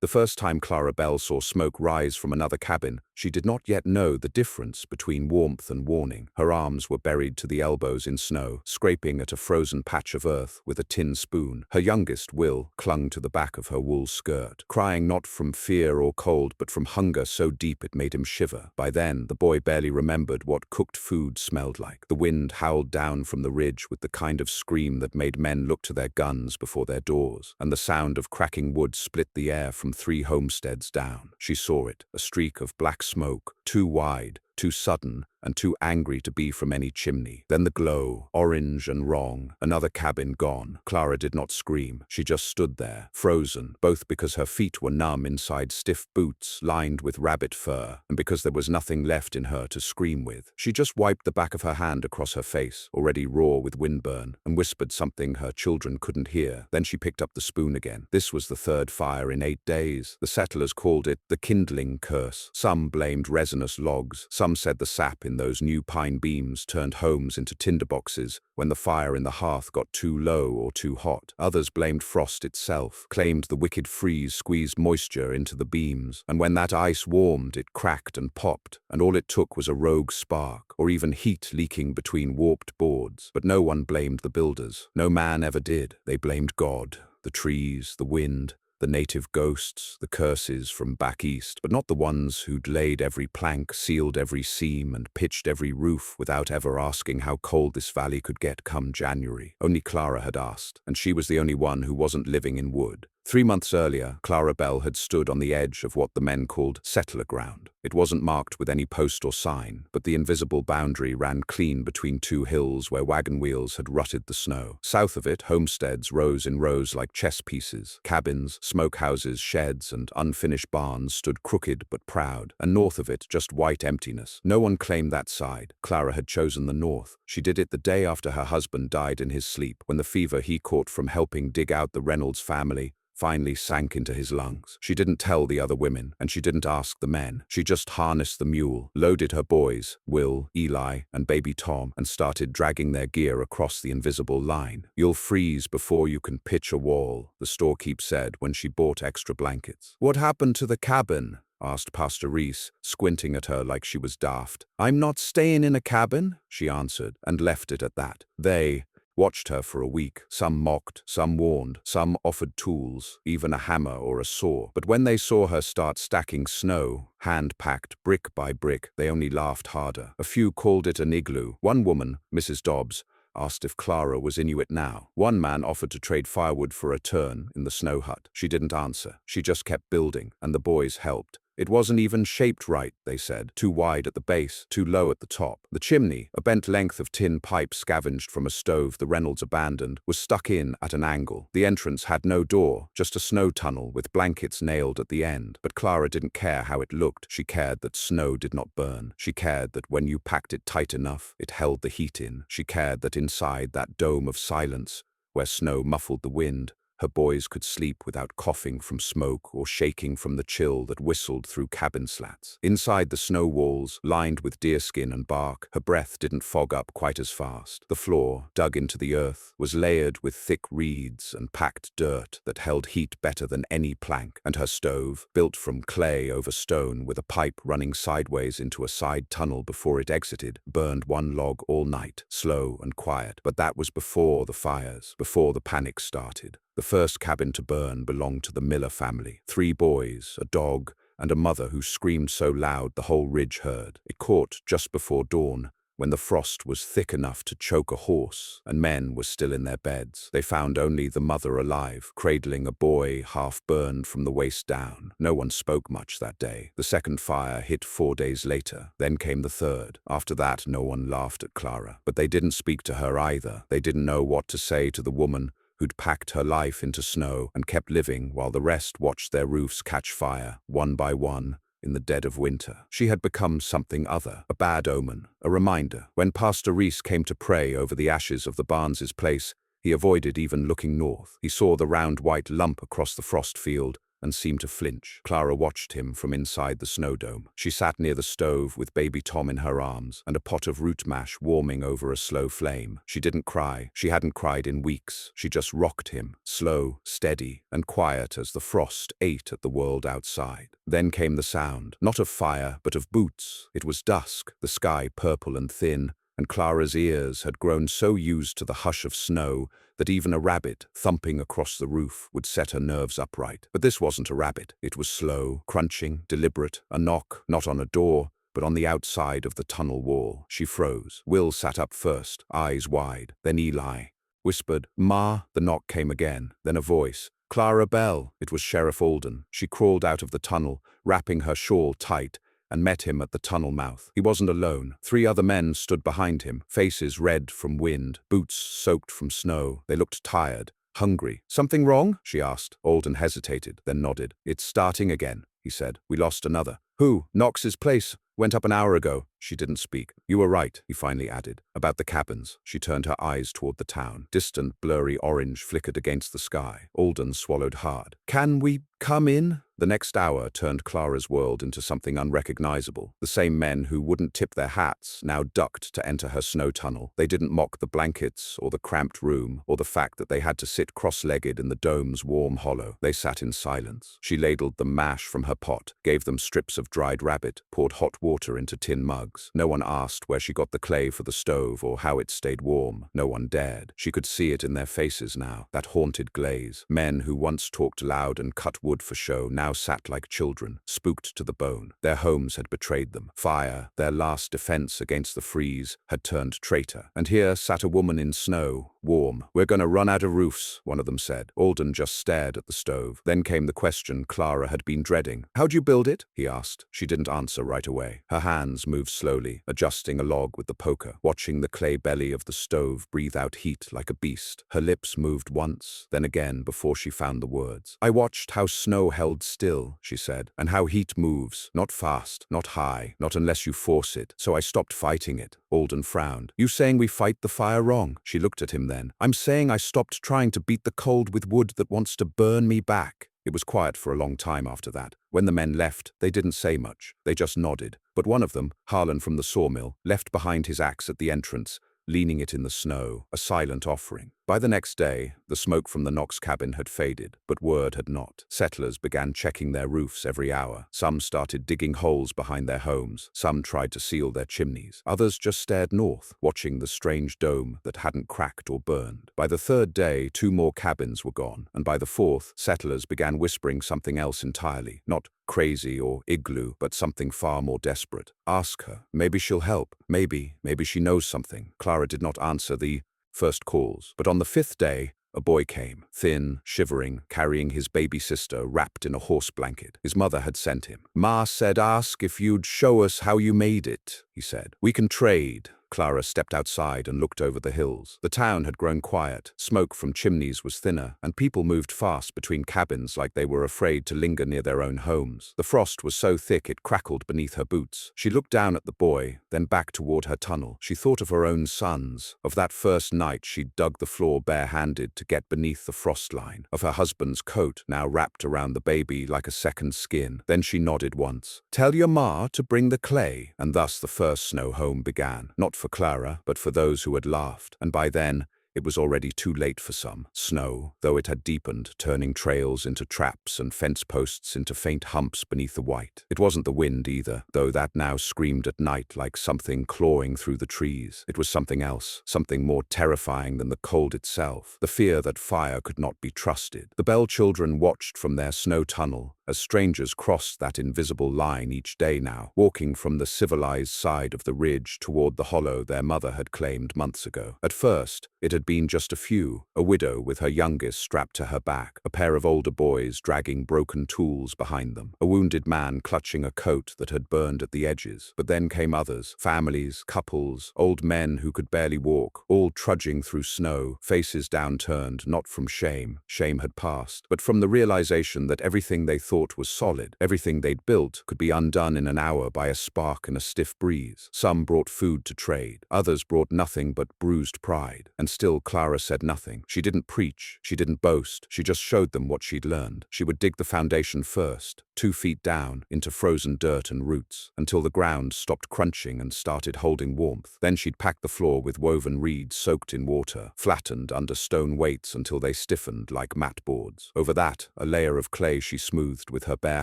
The first time Clara Bell saw smoke rise from another cabin, she did not yet know the difference between warmth and warning. Her arms were buried to the elbows in snow, scraping at a frozen patch of earth with a tin spoon. Her youngest, Will, clung to the back of her wool skirt, crying not from fear or cold but from hunger so deep it made him shiver. By then, the boy barely remembered what cooked food smelled like. The wind howled down from the ridge with the kind of scream that made men look to their guns before their doors, and the sound of cracking wood split the air from 3 homesteads down. She saw it, a streak of black smoke, too wide, too sudden, and too angry to be from any chimney. Then the glow, orange and wrong, another cabin gone. Clara did not scream. She just stood there, frozen, both because her feet were numb inside stiff boots lined with rabbit fur, and because there was nothing left in her to scream with. She just wiped the back of her hand across her face, already raw with windburn, and whispered something her children couldn't hear. Then she picked up the spoon again. This was the 3rd fire in 8 days. The settlers called it the kindling curse. Some blamed resinous logs. Some said the sap in those new pine beams turned homes into tinderboxes when the fire in the hearth got too low or too hot. Others blamed frost itself, claimed the wicked freeze squeezed moisture into the beams, and when that ice warmed, it cracked and popped, and all it took was a rogue spark, or even heat leaking between warped boards. But no one blamed the builders. No man ever did. They blamed God, the trees, the wind, the native ghosts, the curses from back east, but not the ones who'd laid every plank, sealed every seam, and pitched every roof without ever asking how cold this valley could get come January. Only Clara had asked, and she was the only one who wasn't living in wood. 3 months earlier, Clara Bell had stood on the edge of what the men called settler ground. It wasn't marked with any post or sign, but the invisible boundary ran clean between 2 hills where wagon wheels had rutted the snow. South of it, homesteads rose in rows like chess pieces. Cabins, smokehouses, sheds, and unfinished barns stood crooked but proud, and north of it, just white emptiness. No one claimed that side. Clara had chosen the north. She did it the day after her husband died in his sleep, when the fever he caught from helping dig out the Reynolds family finally sank into his lungs. She didn't tell the other women, and she didn't ask the men. She just harnessed the mule, loaded her boys, Will, Eli, and baby Tom, and started dragging their gear across the invisible line. "You'll freeze before you can pitch a wall," the storekeep said when she bought extra blankets. "What happened to the cabin?" asked Pastor Reese, squinting at her like she was daft. "I'm not staying in a cabin," she answered, and left it at that. They watched her for a week. Some mocked, some warned, some offered tools, even a hammer or a saw. But when they saw her start stacking snow, hand-packed brick by brick, they only laughed harder. A few called it an igloo. One woman, Mrs. Dobbs, asked if Clara was Inuit now. One man offered to trade firewood for a turn in the snow hut. She didn't answer. She just kept building, and the boys helped. It wasn't even shaped right, they said. Too wide at the base, too low at the top. The chimney, a bent length of tin pipe scavenged from a stove the Reynolds abandoned, was stuck in at an angle. The entrance had no door, just a snow tunnel with blankets nailed at the end. But Clara didn't care how it looked. She cared that snow did not burn. She cared that when you packed it tight enough, it held the heat in. She cared that inside that dome of silence, where snow muffled the wind, her boys could sleep without coughing from smoke or shaking from the chill that whistled through cabin slats. Inside the snow walls, lined with deerskin and bark, her breath didn't fog up quite as fast. The floor, dug into the earth, was layered with thick reeds and packed dirt that held heat better than any plank, and her stove, built from clay over stone with a pipe running sideways into a side tunnel before it exited, burned one log all night, slow and quiet. But that was before the fires, before the panic started. The first cabin to burn belonged to the Miller family. 3 boys, a dog, and a mother who screamed so loud the whole ridge heard. It caught just before dawn, when the frost was thick enough to choke a horse, and men were still in their beds. They found only the mother alive, cradling a boy half burned from the waist down. No one spoke much that day. The second fire hit 4 days later. Then came the third. After that, no one laughed at Clara. But they didn't speak to her either. They didn't know what to say to the woman who'd packed her life into snow and kept living while the rest watched their roofs catch fire, one by one, in the dead of winter. She had become something other, a bad omen, a reminder. When Pastor Reese came to pray over the ashes of the Barneses' place, he avoided even looking north. He saw the round white lump across the frost field, and seemed to flinch. Clara watched him from inside the snow dome. She sat near the stove with baby Tom in her arms and a pot of root mash warming over a slow flame. She didn't cry. She hadn't cried in weeks. She just rocked him, slow, steady, and quiet as the frost ate at the world outside. Then came the sound, not of fire, but of boots. It was dusk, the sky purple and thin, and Clara's ears had grown so used to the hush of snow that even a rabbit thumping across the roof would set her nerves upright. But this wasn't a rabbit. It was slow, crunching, deliberate, a knock, not on a door, but on the outside of the tunnel wall. She froze. Will sat up first, eyes wide. Then Eli whispered, "Ma." The knock came again, then a voice. "Clara Bell." It was Sheriff Alden. She crawled out of the tunnel, wrapping her shawl tight, and met him at the tunnel mouth. He wasn't alone. 3 other men stood behind him, faces red from wind, boots soaked from snow. They looked tired, hungry. "Something wrong?" she asked. Alden hesitated, then nodded. "It's starting again," he said. "We lost another." "Who?" "Knox's place. Went up an hour ago." She didn't speak. "You were right," he finally added. "About the cabins." She turned her eyes toward the town. Distant, blurry orange flickered against the sky. Alden swallowed hard. "Can we come in?" The next hour turned Clara's world into something unrecognizable. The same men who wouldn't tip their hats now ducked to enter her snow tunnel. They didn't mock the blankets or the cramped room or the fact that they had to sit cross-legged in the dome's warm hollow. They sat in silence. She ladled them mash from her pot, gave them strips of dried rabbit, poured hot water into tin mugs. No one asked where she got the clay for the stove or how it stayed warm. No one dared. She could see it in their faces now, that haunted glaze. Men who once talked loud and cut wood for show now sat like children, spooked to the bone. Their homes had betrayed them. Fire, their last defense against the freeze, had turned traitor. And here sat a woman in snow, warm. "We're gonna run out of roofs," one of them said. Alden just stared at the stove. Then came the question Clara had been dreading. "How'd you build it?" he asked. She didn't answer right away. Her hands moved slowly, adjusting a log with the poker, watching the clay belly of the stove breathe out heat like a beast. Her lips moved once, then again before she found the words. "I watched how snow held still," she said, "and how heat moves. Not fast, not high, not unless you force it. So I stopped fighting it." Alden frowned. "You saying we fight the fire wrong?" She looked at him then. "I'm saying I stopped trying to beat the cold with wood that wants to burn me back." It was quiet for a long time after that. When the men left, they didn't say much. They just nodded. But one of them, Harlan from the sawmill, left behind his axe at the entrance, leaning it in the snow, a silent offering. By the next day, the smoke from the Knox cabin had faded, but word had not. Settlers began checking their roofs every hour. Some started digging holes behind their homes. Some tried to seal their chimneys. Others just stared north, watching the strange dome that hadn't cracked or burned. By the 3rd day, 2 more cabins were gone, and by the 4th, settlers began whispering something else entirely. Not crazy or Igloo, but something far more desperate. "Ask her. Maybe she'll help. Maybe she knows something." Clara did not answer the first calls. But on the 5th day, a boy came, thin, shivering, carrying his baby sister wrapped in a horse blanket. His mother had sent him. "Ma said ask if you'd show us how you made it," he said. "We can trade." Clara stepped outside and looked over the hills. The town had grown quiet. Smoke from chimneys was thinner, and people moved fast between cabins like they were afraid to linger near their own homes. The frost was so thick it crackled beneath her boots. She looked down at the boy, then back toward her tunnel. She thought of her own sons, of that first night she'd dug the floor bare-handed to get beneath the frost line, of her husband's coat now wrapped around the baby like a second skin. Then she nodded once. "Tell your ma to bring the clay." And thus the first snow home began. Not for Clara, but for those who had laughed, and by then, it was already too late for some. Snow, though it had deepened, turning trails into traps and fence posts into faint humps beneath the white. It wasn't the wind either, though that now screamed at night like something clawing through the trees. It was something else, something more terrifying than the cold itself, the fear that fire could not be trusted. The Bell children watched from their snow tunnel as strangers crossed that invisible line each day now, walking from the civilized side of the ridge toward the hollow their mother had claimed months ago. At first, it had been just a few, a widow with her youngest strapped to her back, a pair of older boys dragging broken tools behind them, a wounded man clutching a coat that had burned at the edges. But then came others, families, couples, old men who could barely walk, all trudging through snow, faces downturned, not from shame. Shame had passed, but from the realization that everything they thought thought was solid. Everything they'd built could be undone in an hour by a spark and a stiff breeze. Some brought food to trade. Others brought nothing but bruised pride. And still Clara said nothing. She didn't preach. She didn't boast. She just showed them what she'd learned. She would dig the foundation first, 2 feet down, into frozen dirt and roots, until the ground stopped crunching and started holding warmth. Then she'd pack the floor with woven reeds soaked in water, flattened under stone weights until they stiffened like mat boards. Over that, a layer of clay she smoothed with her bare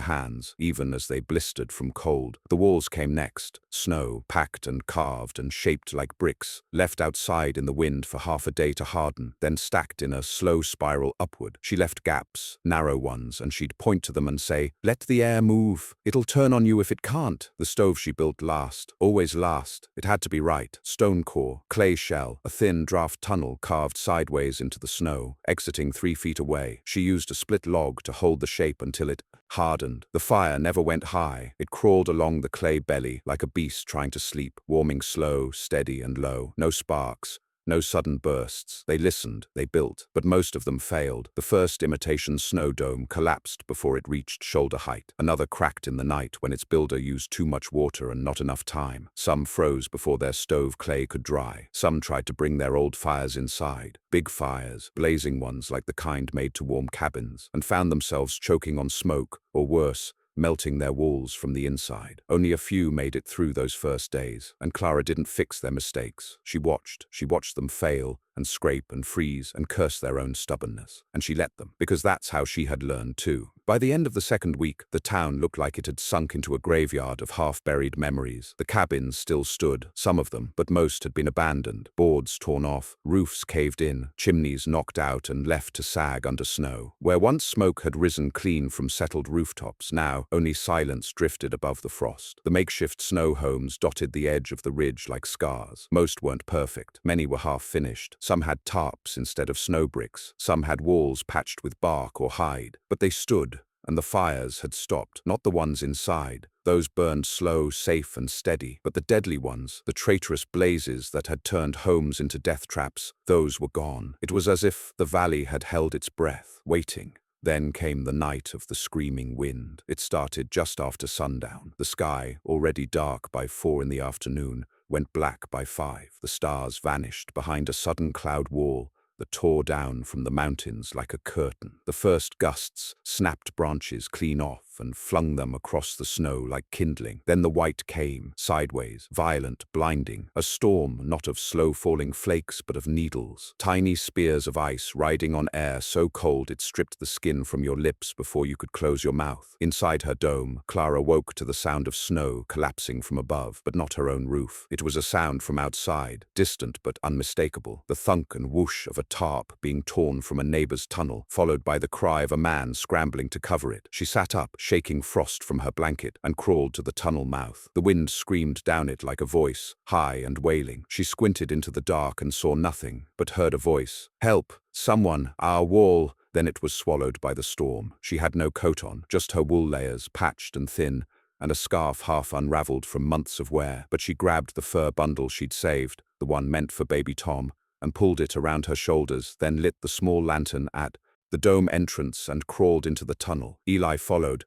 hands, even as they blistered from cold. The walls came next, snow, packed and carved and shaped like bricks, left outside in the wind for half a day to harden, then stacked in a slow spiral upward. She left gaps, narrow ones, and she'd point to them and say, "Let the air move. It'll turn on you if it can't." The stove she built last, always last. It had to be right. Stone core, clay shell, a thin draft tunnel carved sideways into the snow, exiting 3 feet away. She used a split log to hold the shape until it hardened. The fire never went high. It crawled along the clay belly like a beast trying to sleep, warming slow, steady and low. No sparks. No sudden bursts. They listened, they built, but most of them failed. The first imitation snow dome collapsed before it reached shoulder height. Another cracked in the night when its builder used too much water and not enough time. Some froze before their stove clay could dry. Some tried to bring their old fires inside. Big fires, blazing ones like the kind made to warm cabins, and found themselves choking on smoke, or worse, melting their walls from the inside. Only a few made it through those first days, and Clara didn't fix their mistakes. She watched them fail, and scrape and freeze and curse their own stubbornness. And she let them, because that's how she had learned too. By the end of the second week, the town looked like it had sunk into a graveyard of half-buried memories. The cabins still stood, some of them, but most had been abandoned, boards torn off, roofs caved in, chimneys knocked out and left to sag under snow. Where once smoke had risen clean from settled rooftops, now only silence drifted above the frost. The makeshift snow homes dotted the edge of the ridge like scars. Most weren't perfect. Many were half-finished. Some had tarps instead of snow bricks. Some had walls patched with bark or hide. But they stood, and the fires had stopped. Not the ones inside. Those burned slow, safe and steady. But the deadly ones, the traitorous blazes that had turned homes into death traps, those were gone. It was as if the valley had held its breath, waiting. Then came the night of the screaming wind. It started just after sundown. The sky, already dark by 4 in the afternoon, went black by 5. The stars vanished behind a sudden cloud wall that tore down from the mountains like a curtain. The first gusts snapped branches clean off and flung them across the snow like kindling. Then the white came, sideways, violent, blinding, a storm not of slow-falling flakes but of needles, tiny spears of ice riding on air so cold it stripped the skin from your lips before you could close your mouth. Inside her dome, Clara woke to the sound of snow collapsing from above, but not her own roof. It was a sound from outside, distant but unmistakable, the thunk and whoosh of a tarp being torn from a neighbor's tunnel, followed by the cry of a man scrambling to cover it. She sat up, shaking frost from her blanket, and crawled to the tunnel mouth. The wind screamed down it like a voice, high and wailing. She squinted into the dark and saw nothing, but heard a voice. "Help! Someone! Our wall!" Then it was swallowed by the storm. She had no coat on, just her wool layers, patched and thin, and a scarf half unraveled from months of wear. But she grabbed the fur bundle she'd saved, the one meant for baby Tom, and pulled it around her shoulders, then lit the small lantern at the dome entrance and crawled into the tunnel. Eli followed.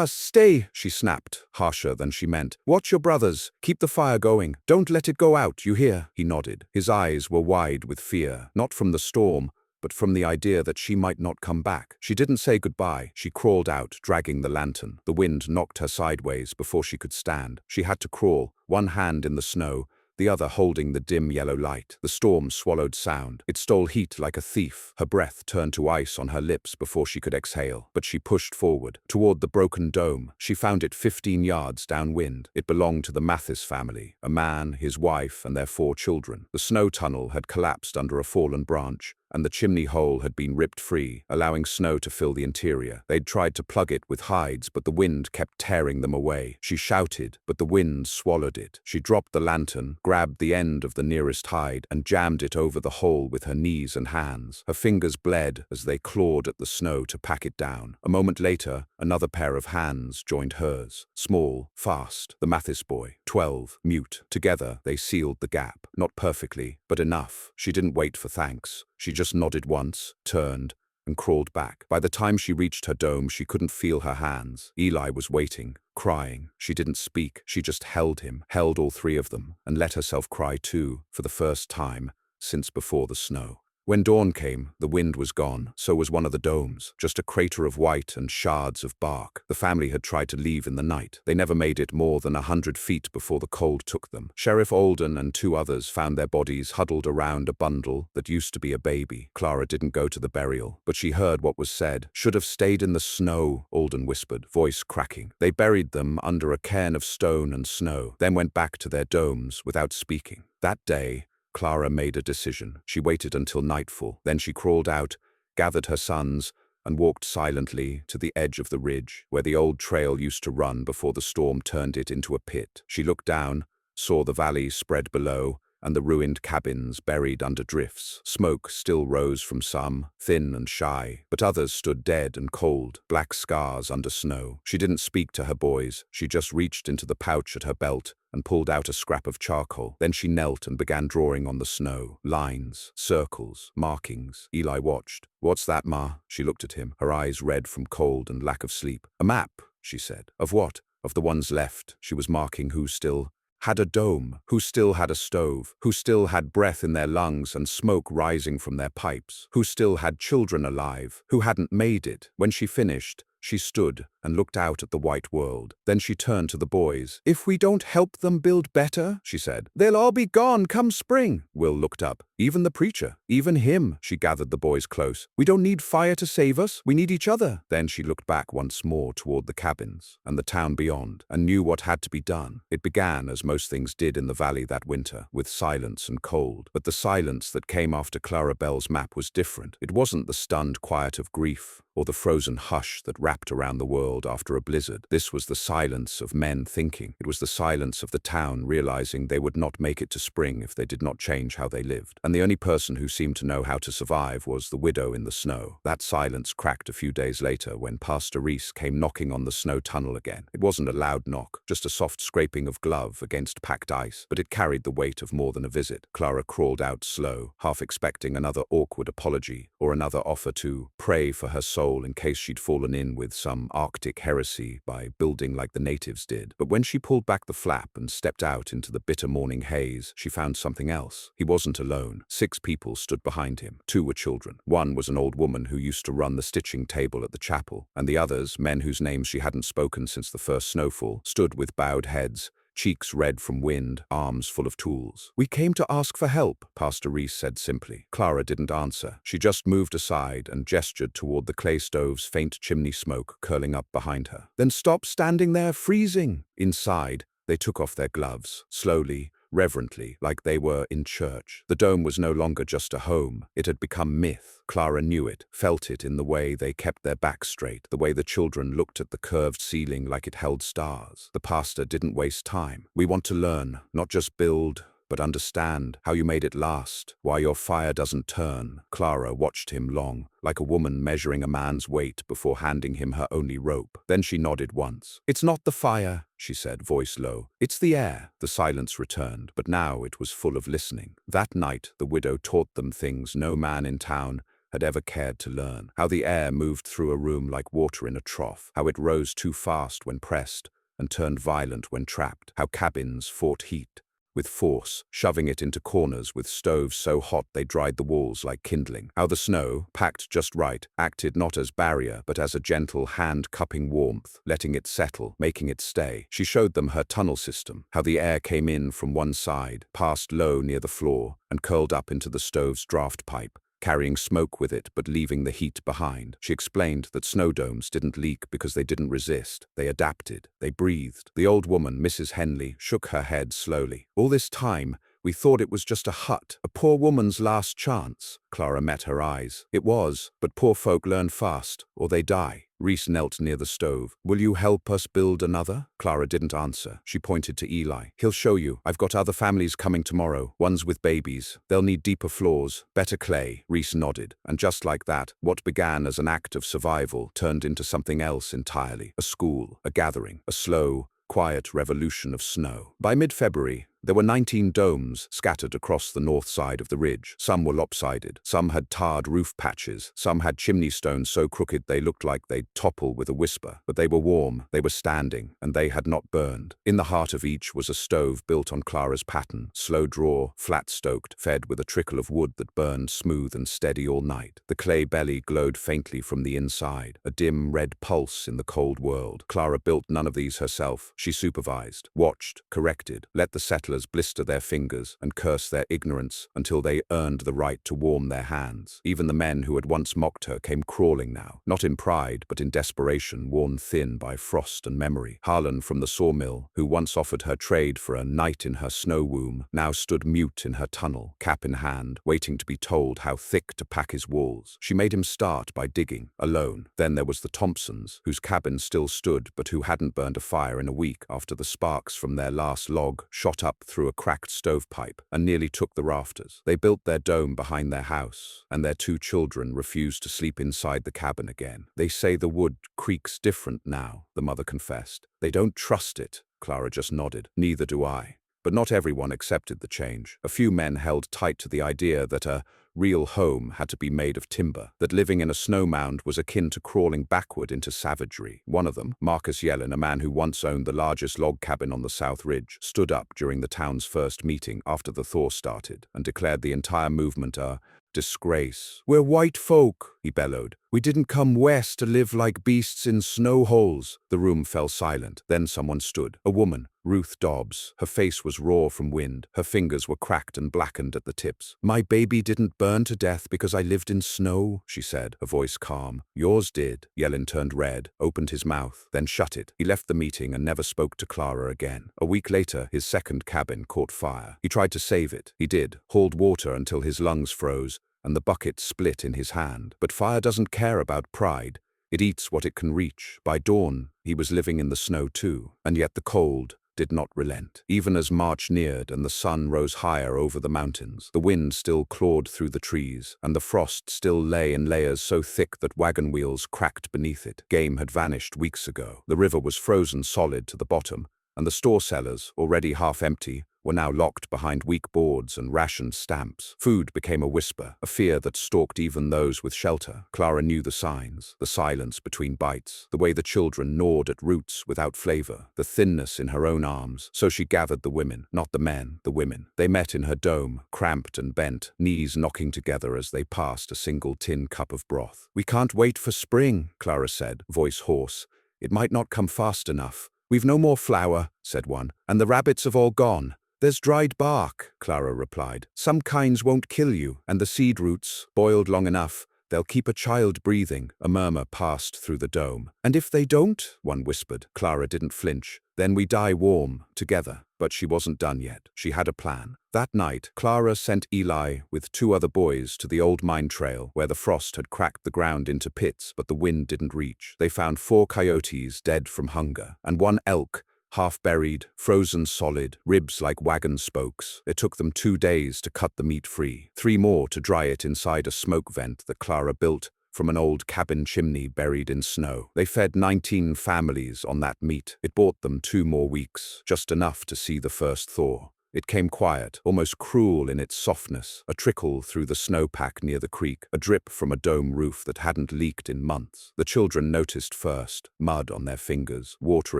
Stay, she snapped, harsher than she meant. "Watch your brothers. Keep the fire going. Don't let it go out, you hear?" He nodded. His eyes were wide with fear, not from the storm, but from the idea that she might not come back. She didn't say goodbye. She crawled out, dragging the lantern. The wind knocked her sideways before she could stand. She had to crawl, one hand in the snow, the other holding the dim yellow light. The storm swallowed sound. It stole heat like a thief. Her breath turned to ice on her lips before she could exhale. But she pushed forward, toward the broken dome. She found it 15 yards downwind. It belonged to the Mathis family, a man, his wife, and their 4 children. The snow tunnel had collapsed under a fallen branch, and the chimney hole had been ripped free, allowing snow to fill the interior. They'd tried to plug it with hides, but the wind kept tearing them away. She shouted, but the wind swallowed it. She dropped the lantern, grabbed the end of the nearest hide, and jammed it over the hole with her knees and hands. Her fingers bled as they clawed at the snow to pack it down. A moment later, another pair of hands joined hers. Small, fast, the Mathis boy, 12, mute. Together, they sealed the gap. Not perfectly, but enough. She didn't wait for thanks. She just nodded once, turned, and crawled back. By the time she reached her dome, she couldn't feel her hands. Eli was waiting, crying. She didn't speak. She just held him, held all three of them, and let herself cry too, for the first time since before the snow. When dawn came, the wind was gone, so was one of the domes, just a crater of white and shards of bark. The family had tried to leave in the night. They never made it more than 100 feet before the cold took them. Sheriff Alden and two others found their bodies huddled around a bundle that used to be a baby. Clara didn't go to the burial, but she heard what was said. "Should have stayed in the snow," Alden whispered, voice cracking. They buried them under a cairn of stone and snow, then went back to their domes without speaking. That day, Clara made a decision. She waited until nightfall. Then she crawled out, gathered her sons, and walked silently to the edge of the ridge, where the old trail used to run before the storm turned it into a pit. She looked down, saw the valley spread below, and the ruined cabins buried under drifts. Smoke still rose from some, thin and shy, but others stood dead and cold, black scars under snow. She didn't speak to her boys. She just reached into the pouch at her belt and pulled out a scrap of charcoal. Then she knelt and began drawing on the snow. Lines, circles, markings. Eli watched. "What's that, Ma?" She looked at him, her eyes red from cold and lack of sleep. "A map," she said. "Of what?" "Of the ones left." She was marking who still had a dome, who still had a stove, who still had breath in their lungs and smoke rising from their pipes, who still had children alive, who hadn't made it. When she finished, she stood and looked out at the white world. Then she turned to the boys. "If we don't help them build better," she said, "they'll all be gone come spring." Will looked up. "Even the preacher, even him." She gathered the boys close. "We don't need fire to save us. We need each other." Then she looked back once more toward the cabins and the town beyond and knew what had to be done. It began, as most things did in the valley that winter, with silence and cold. But the silence that came after Clara Bell's map was different. It wasn't the stunned quiet of grief or the frozen hush that wrapped around the world after a blizzard. This was the silence of men thinking. It was the silence of the town realizing they would not make it to spring if they did not change how they lived. And the only person who seemed to know how to survive was the widow in the snow. That silence cracked a few days later when Pastor Reese came knocking on the snow tunnel again. It wasn't a loud knock, just a soft scraping of glove against packed ice, but it carried the weight of more than a visit. Clara crawled out slow, half expecting another awkward apology or another offer to pray for her soul in case she'd fallen in with some Arctic heresy by building like the natives did. But when she pulled back the flap and stepped out into the bitter morning haze, she found something else. He wasn't alone. 6 people stood behind him. 2 were children. One was an old woman who used to run the stitching table at the chapel, and the others, men whose names she hadn't spoken since the first snowfall, stood with bowed heads, cheeks red from wind, arms full of tools. "We came to ask for help," Pastor Reese said simply. Clara didn't answer. She just moved aside and gestured toward the clay stove's faint chimney smoke curling up behind her. "Then stop standing there freezing." Inside, they took off their gloves, slowly, reverently, like they were in church. The dome was no longer just a home. It had become myth. Clara knew it, felt it in the way they kept their backs straight, the way the children looked at the curved ceiling like it held stars. The pastor didn't waste time. "We want to learn, not just build, but understand how you made it last, why your fire doesn't turn." Clara watched him long, like a woman measuring a man's weight before handing him her only rope. Then she nodded once. "It's not the fire," she said, voice low. "It's the air." The silence returned, but now it was full of listening. That night, the widow taught them things no man in town had ever cared to learn. How the air moved through a room like water in a trough, how it rose too fast when pressed and turned violent when trapped, how cabins fought heat with force, shoving it into corners with stoves so hot they dried the walls like kindling. How the snow, packed just right, acted not as barrier but as a gentle hand cupping warmth, letting it settle, making it stay. She showed them her tunnel system, how the air came in from one side, passed low near the floor, and curled up into the stove's draft pipe, carrying smoke with it but leaving the heat behind. She explained that snow domes didn't leak because they didn't resist. They adapted. They breathed. The old woman, Mrs. Henley, shook her head slowly. "All this time, we thought it was just a hut, a poor woman's last chance." Clara met her eyes. "It was, but poor folk learn fast, or they die." Reese knelt near the stove. "Will you help us build another?" Clara didn't answer. She pointed to Eli. "He'll show you. I've got other families coming tomorrow, ones with babies. They'll need deeper floors, better clay." Reese nodded. And just like that, what began as an act of survival turned into something else entirely. A school, a gathering, a slow, quiet revolution of snow. By mid-February, There were 19 domes scattered across the north side of the ridge. Some were lopsided, some had tarred roof patches, some had chimney stones so crooked they looked like they'd topple with a whisper. But they were warm, they were standing, and they had not burned. In the heart of each was a stove built on Clara's pattern, slow draw, flat-stoked, fed with a trickle of wood that burned smooth and steady all night. The clay belly glowed faintly from the inside, a dim red pulse in the cold world. Clara built none of these herself. She supervised, watched, corrected, let the settlers blister their fingers and curse their ignorance until they earned the right to warm their hands. Even the men who had once mocked her came crawling now, not in pride but in desperation, worn thin by frost and memory. Harlan from the sawmill, who once offered her trade for a night in her snow womb, now stood mute in her tunnel, cap in hand, waiting to be told how thick to pack his walls. She made him start by digging, alone. Then there was the Thompsons, whose cabin still stood but who hadn't burned a fire in a week after the sparks from their last log shot up through a cracked stovepipe and nearly took the rafters. They built their dome behind their house, and their 2 children refused to sleep inside the cabin again. They say the wood creaks different now, the mother confessed. They don't trust it, Clara just nodded. Neither do I. But not everyone accepted the change. A few men held tight to the idea that a real home had to be made of timber, that living in a snow mound was akin to crawling backward into savagery. One of them, Marcus Yellen, a man who once owned the largest log cabin on the South Ridge, stood up during the town's first meeting after the thaw started and declared the entire movement a disgrace. "We're white folk," he bellowed. "We didn't come west to live like beasts in snow holes." The room fell silent. Then someone stood. A woman, Ruth Dobbs. Her face was raw from wind. Her fingers were cracked and blackened at the tips. "My baby didn't burn to death because I lived in snow," she said, her voice calm. "Yours did." Yellen turned red, opened his mouth, then shut it. He left the meeting and never spoke to Clara again. A week later, his second cabin caught fire. He tried to save it. He did, hauled water until his lungs froze, and the bucket split in his hand. But fire doesn't care about pride. It eats what it can reach. By dawn, he was living in the snow too, and yet the cold did not relent. Even as March neared and the sun rose higher over the mountains, the wind still clawed through the trees, and the frost still lay in layers so thick that wagon wheels cracked beneath it. Game had vanished weeks ago. The river was frozen solid to the bottom, and the store cellars, already half empty, were now locked behind weak boards and rationed stamps. Food became a whisper, a fear that stalked even those with shelter. Clara knew the signs, the silence between bites, the way the children gnawed at roots without flavor, the thinness in her own arms. So she gathered the women, not the men, the women. They met in her dome, cramped and bent, knees knocking together as they passed a single tin cup of broth. "We can't wait for spring," Clara said, voice hoarse. "It might not come fast enough." "We've no more flour," said one, "and the rabbits have all gone." "There's dried bark," Clara replied. "Some kinds won't kill you, and the seed roots, boiled long enough, they'll keep a child breathing." A murmur passed through the dome. "And if they don't?" one whispered. Clara didn't flinch. "Then we die warm, together." But she wasn't done yet. She had a plan. That night, Clara sent Eli with 2 other boys to the old mine trail where the frost had cracked the ground into pits, but the wind didn't reach. They found 4 coyotes dead from hunger, and 1 elk, half-buried, frozen solid, ribs like wagon spokes. It took them 2 days to cut the meat free, 3 more to dry it inside a smoke vent that Clara built from an old cabin chimney buried in snow. They fed 19 families on that meat. It bought them 2 more weeks, just enough to see the first thaw. It came quiet, almost cruel in its softness, a trickle through the snowpack near the creek, a drip from a dome roof that hadn't leaked in months. The children noticed first, mud on their fingers, water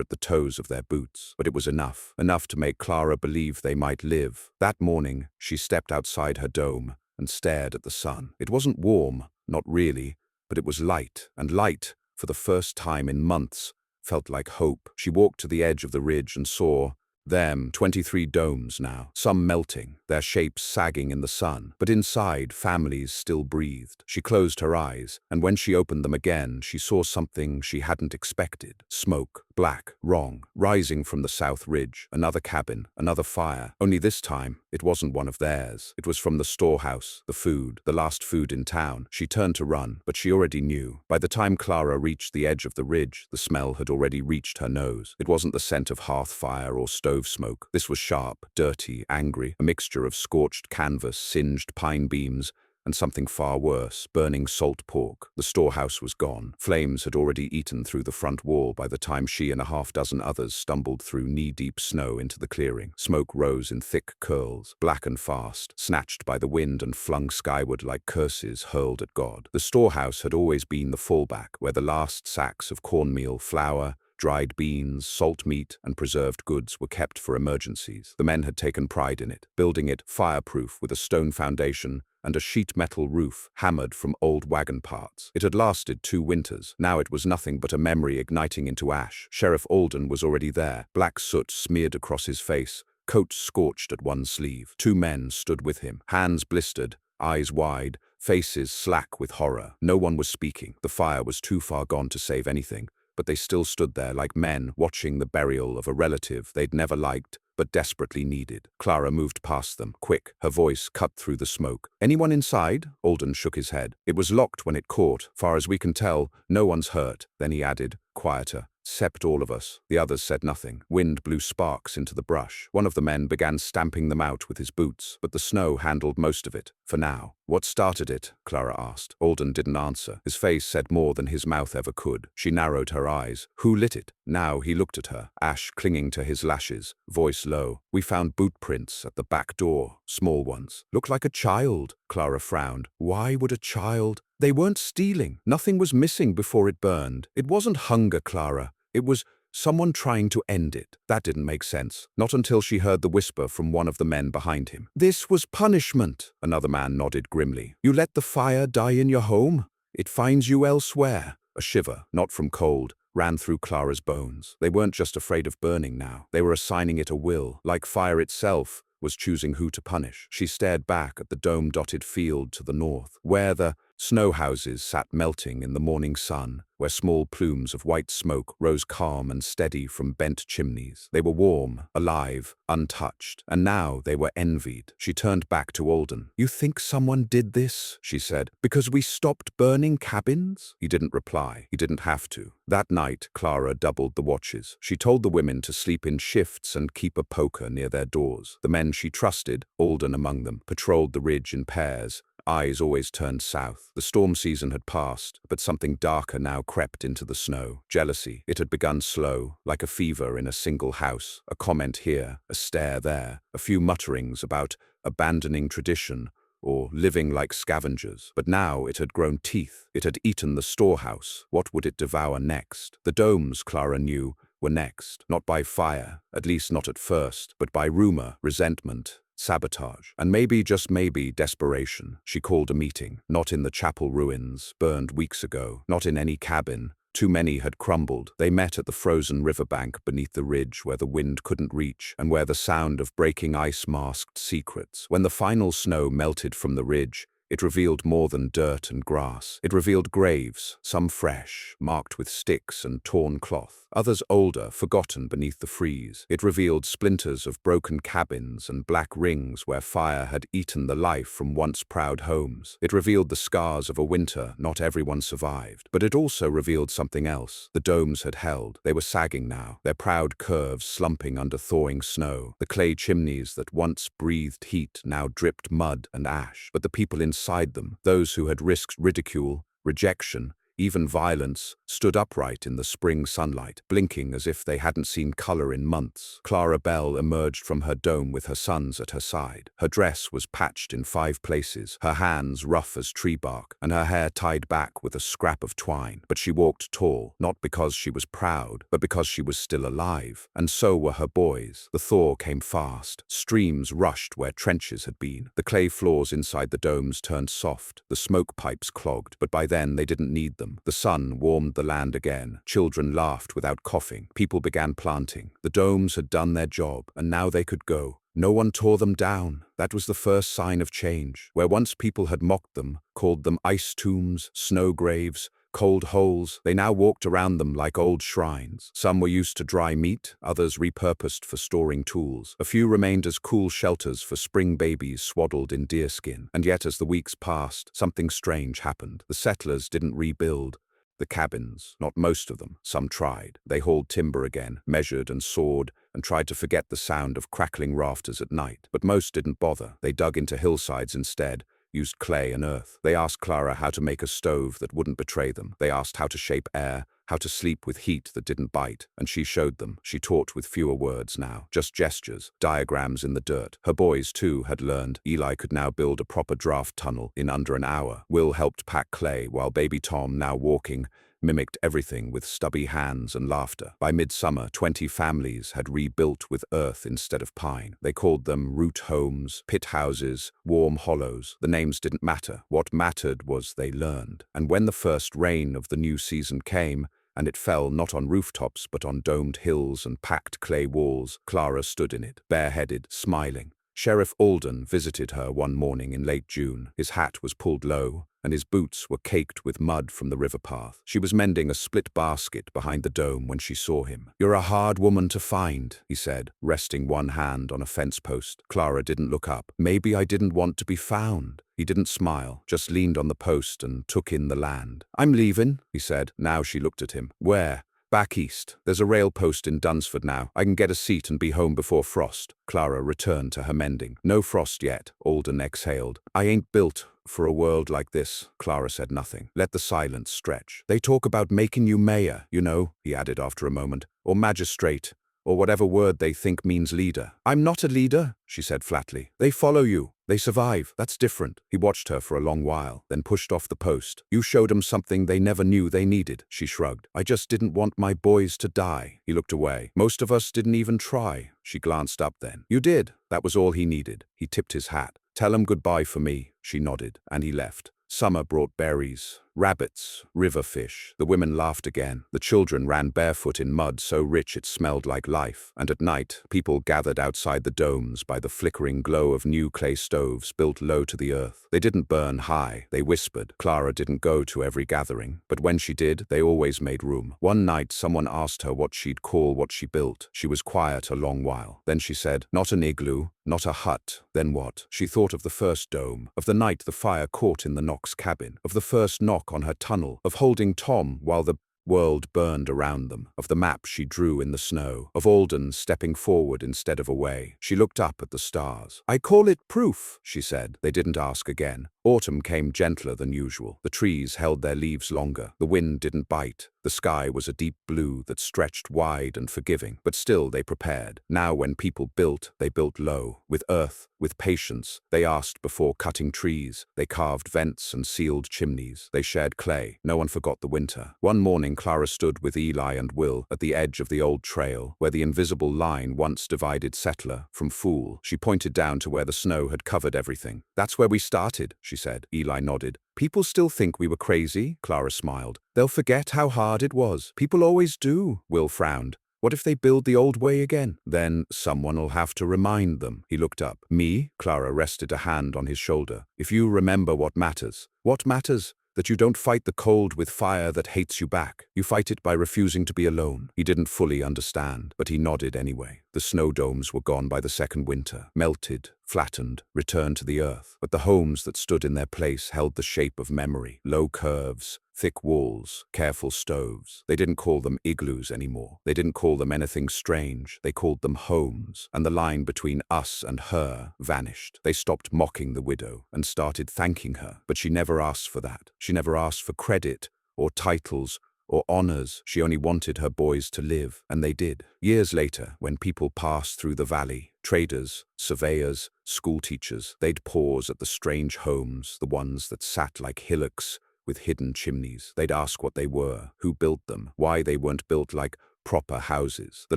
at the toes of their boots. But it was enough to make Clara believe they might live. That morning, she stepped outside her dome and stared at the sun. It wasn't warm, not really, but it was light, and light, for the first time in months, felt like hope. She walked to the edge of the ridge and saw them, 23 domes now, some melting, their shapes sagging in the sun, but inside families still breathed. She closed her eyes, and when she opened them again, she saw something she hadn't expected. Smoke, black, wrong, rising from the South Ridge, another cabin, another fire. Only this time, it wasn't one of theirs. It was from the storehouse, the food, the last food in town. She turned to run, but she already knew. By the time Clara reached the edge of the ridge, the smell had already reached her nose. It wasn't the scent of hearth fire or stove smoke. This was sharp, dirty, angry, a mixture of scorched canvas, singed pine beams, and something far worse, burning salt pork. The storehouse was gone. Flames had already eaten through the front wall by the time she and a half-dozen others stumbled through knee-deep snow into the clearing. Smoke rose in thick curls, black and fast, snatched by the wind and flung skyward like curses hurled at God. The storehouse had always been the fallback, where the last sacks of cornmeal, flour, dried beans, salt meat, and preserved goods were kept for emergencies. The men had taken pride in it, building it fireproof with a stone foundation and a sheet metal roof hammered from old wagon parts. It had lasted 2 winters. Now it was nothing but a memory igniting into ash. Sheriff Alden was already there, black soot smeared across his face, coat scorched at one sleeve. 2 men stood with him, hands blistered, eyes wide, faces slack with horror. No one was speaking. The fire was too far gone to save anything, but they still stood there like men watching the burial of a relative they'd never liked but desperately needed. Clara moved past them, quick, her voice cut through the smoke. "Anyone inside?" Alden shook his head. "It was locked when it caught. Far as we can tell, no one's hurt." Then he added, quieter, "Except all of us." The others said nothing. Wind blew sparks into the brush. One of the men began stamping them out with his boots, but the snow handled most of it, for now. "What started it?" Clara asked. Alden didn't answer. His face said more than his mouth ever could. She narrowed her eyes. "Who lit it?" Now he looked at her, ash clinging to his lashes, voice low. "We found boot prints at the back door, small ones. Looked like a child." Clara frowned. "Why would a child?" "They weren't stealing. Nothing was missing before it burned. It wasn't hunger, Clara. It was someone trying to end it." That didn't make sense, not until she heard the whisper from one of the men behind him. "This was punishment." Another man nodded grimly. "You let the fire die in your home. It finds you elsewhere." A shiver, not from cold, ran through Clara's bones. They weren't just afraid of burning now. They were assigning it a will, like fire itself was choosing who to punish. She stared back at the dome-dotted field to the north, where the snow houses sat melting in the morning sun, where small plumes of white smoke rose calm and steady from bent chimneys. They were warm, alive, untouched, and now they were envied. She turned back to Alden. "You think someone did this?" she said. "Because we stopped burning cabins?" He didn't reply. He didn't have to. That night, Clara doubled the watches. She told the women to sleep in shifts and keep a poker near their doors. The men she trusted, Alden among them, patrolled the ridge in pairs, eyes always turned south. The storm season had passed, but something darker now crept into the snow. Jealousy. It had begun slow, like a fever in a single house. A comment here, a stare there, a few mutterings about abandoning tradition or living like scavengers. But now it had grown teeth. It had eaten the storehouse. What would it devour next? The domes, Clara knew, were next. Not by fire, at least not at first, but by rumor, resentment, sabotage, and maybe, just maybe, desperation. She called a meeting, not in the chapel ruins, burned weeks ago, not in any cabin. Too many had crumbled. They met at the frozen riverbank beneath the ridge where the wind couldn't reach and where the sound of breaking ice masked secrets. When the final snow melted from the ridge, it revealed more than dirt and grass. It revealed graves, some fresh, marked with sticks and torn cloth, others older, forgotten beneath the freeze. It revealed splinters of broken cabins and black rings where fire had eaten the life from once proud homes. It revealed the scars of a winter not everyone survived. But it also revealed something else. The domes had held. They were sagging now, their proud curves slumping under thawing snow. The clay chimneys that once breathed heat now dripped mud and ash. But the people inside them, those who had risked ridicule, rejection, even violence, stood upright in the spring sunlight, blinking as if they hadn't seen color in months. Clara Bell emerged from her dome with her sons at her side. Her dress was patched in 5 places, her hands rough as tree bark, and her hair tied back with a scrap of twine. But she walked tall, not because she was proud, but because she was still alive. And so were her boys. The thaw came fast. Streams rushed where trenches had been. The clay floors inside the domes turned soft. The smoke pipes clogged, but by then they didn't need them. The sun warmed the land again. Children laughed without coughing. People began planting. The domes had done their job, and now they could go. No one tore them down. That was the first sign of change. Where once people had mocked them, called them ice tombs, snow graves, cold holes, they now walked around them like old shrines. Some were used to dry meat, others repurposed for storing tools. A few remained as cool shelters for spring babies swaddled in deerskin. And yet as the weeks passed, something strange happened. The settlers didn't rebuild the cabins, not most of them. Some tried. They hauled timber again, measured and sawed, and tried to forget the sound of crackling rafters at night. But most didn't bother. They dug into hillsides instead, used clay and earth. They asked Clara how to make a stove that wouldn't betray them. They asked how to shape air, how to sleep with heat that didn't bite, and she showed them. She taught with fewer words now, just gestures, diagrams in the dirt. Her boys, too, had learned. Eli could now build a proper draft tunnel in under an hour. Will helped pack clay, while baby Tom, now walking, mimicked everything with stubby hands and laughter. By midsummer, 20 families had rebuilt with earth instead of pine. They called them root homes, pit houses, warm hollows. The names didn't matter. What mattered was they learned. And when the first rain of the new season came, and it fell not on rooftops but on domed hills and packed clay walls, Clara stood in it, bareheaded, smiling. Sheriff Alden visited her one morning in late June. His hat was pulled low, and his boots were caked with mud from the river path. She was mending a split basket behind the dome when she saw him. "You're a hard woman to find," he said, resting one hand on a fence post. Clara didn't look up. "Maybe I didn't want to be found." He didn't smile, just leaned on the post and took in the land. "I'm leaving," he said. Now she looked at him. "Where?" "Back east. There's a rail post in Dunsford now. I can get a seat and be home before frost." Clara returned to her mending. "No frost yet," Alden exhaled. "I ain't built for a world like this." Clara said nothing. Let the silence stretch. "They talk about making you mayor, you know," he added after a moment, "or magistrate, or whatever word they think means leader." "I'm not a leader," she said flatly. "They follow you. They survive. That's different." He watched her for a long while, then pushed off the post. "You showed them something they never knew they needed," she shrugged. "I just didn't want my boys to die." He looked away. "Most of us didn't even try." She glanced up then. "You did." That was all he needed. He tipped his hat. "Tell 'em goodbye for me." She nodded, and he left. Summer brought berries, rabbits, river fish. The women laughed again. The children ran barefoot in mud so rich it smelled like life. And at night, people gathered outside the domes by the flickering glow of new clay stoves built low to the earth. They didn't burn high, they whispered. Clara didn't go to every gathering, but when she did, they always made room. One night, someone asked her what she'd call what she built. She was quiet a long while. Then she said, "Not an igloo, not a hut." Then what? She thought of the first dome, of the night the fire caught in the Knox cabin, of the first knock on her tunnel, of holding Tom while the world burned around them, of the map she drew in the snow, of Alden stepping forward instead of away. She looked up at the stars. "I call it proof," she said. They didn't ask again. Autumn came gentler than usual. The trees held their leaves longer. The wind didn't bite. The sky was a deep blue that stretched wide and forgiving, but still they prepared. Now when people built, they built low, with earth, with patience. They asked before cutting trees. They carved vents and sealed chimneys. They shared clay. No one forgot the winter. One morning Clara stood with Eli and Will at the edge of the old trail, where the invisible line once divided settler from fool. She pointed down to where the snow had covered everything. "That's where we started," she said. Eli nodded. "People still think we were crazy," Clara smiled. "They'll forget how hard it was." "People always do," Will frowned. "What if they build the old way again?" "Then someone'll have to remind them." He looked up. "Me?" Clara rested a hand on his shoulder. "If you remember what matters." "What matters?" "That you don't fight the cold with fire that hates you back. You fight it by refusing to be alone." He didn't fully understand, but he nodded anyway. The snow domes were gone by the second winter, melted, flattened, returned to the earth. But the homes that stood in their place held the shape of memory. Low curves, thick walls, careful stoves. They didn't call them igloos anymore. They didn't call them anything strange. They called them homes. And the line between us and her vanished. They stopped mocking the widow and started thanking her. But she never asked for that. She never asked for credit or titles or honors. She only wanted her boys to live, and they did. Years later, when people passed through the valley, traders, surveyors, schoolteachers, they'd pause at the strange homes, the ones that sat like hillocks with hidden chimneys. They'd ask what they were, who built them, why they weren't built like proper houses. The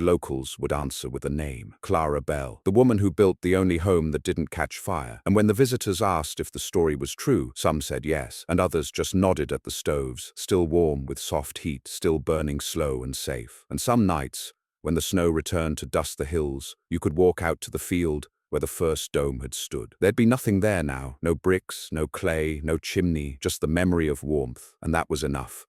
locals would answer with a name: Clara Bell, the woman who built the only home that didn't catch fire. And when the visitors asked if the story was true, some said yes, and others just nodded at the stoves, still warm with soft heat, still burning slow and safe. And some nights, when the snow returned to dust the hills, you could walk out to the field where the first dome had stood. There'd be nothing there now, no bricks, no clay, no chimney, just the memory of warmth, and that was enough.